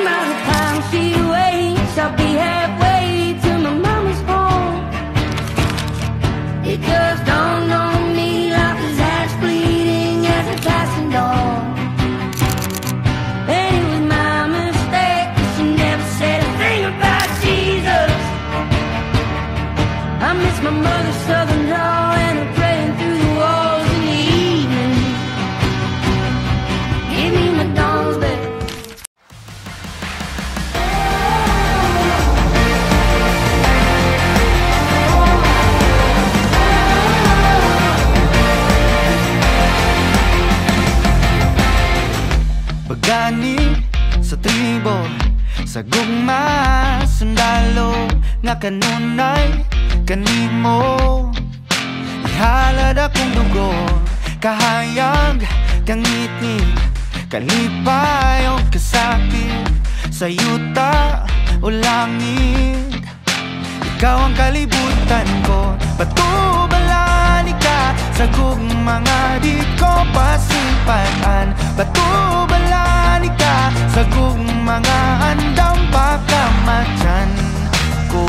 matter of time she waits, I'll be halfway to my mama's home. It just dawned on me life is as fleeting as a passing dawn. And it was my mistake, she never said a thing about Jesus. I miss my mother's southern drawl and her praying through the walls in the evening. Give me my dawn's back. Pagani sa tribo, sa gugma, sundalo, nga kanunay kanimo. Ihalad akong dugo, kahayag, kangitni, kalipay o kasakit, sa yuta o langit. Ikaw ang kalibutan ko, patubalani ka sa gugmanga di ko pasimpaan. Patubalani ka sa gugmanga andang pagkamatyan ko.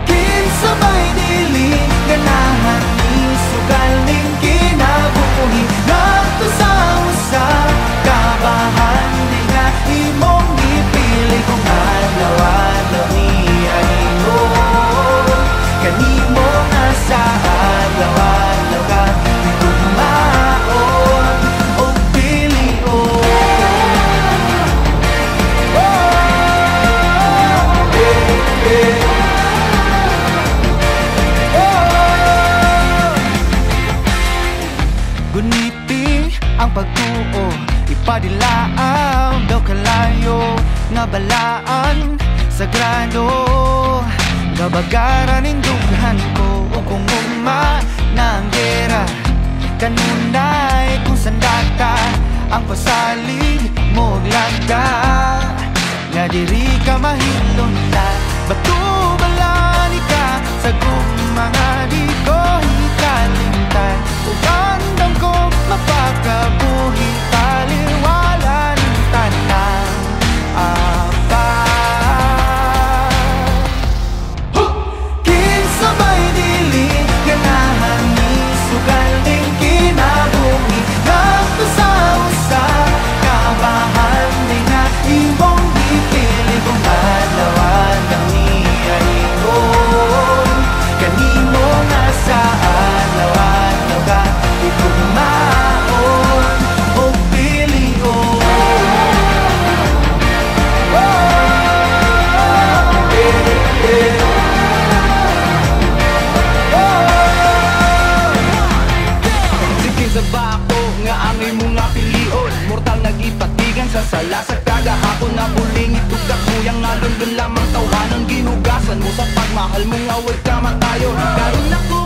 Kinsabay dili ganahan ni sugaling kinabuhi nato sa usa kabahan di nga imong ipili kung adlaw-adlaw niya ingon kanimo nga sa adlaw-adlaw ka di kumaon o pilion. Guniti ang pagtuo, ipadilaaw daw kalayo nga balaan sagrado. Kabagaran ning dughan ko o kung ugma na ang gera kanunay kung sandata ang pasalig mo lagda nga diri ka mahilunta. Batubalani ka sa gugmanga di ko hikalimtan. Ugandam ko mapakabuhi taliwala ng tanang kinsabay dili ganahan ni sugaling kinabuhi nato sa usa kabahan di nga imong ipili kung adlaw-adlaw niya ingon kanimo nga sa adlaw-adlaw ka di kumaon o pilion. Sa bako nga ang imong nga pilion, mortal nagipatigan sa sala sa kagahapon na buling itugat mo yang nalundun lamang tawanan ginugasan mo sa pagmahal mo nga huwag ka matayon. Karon ako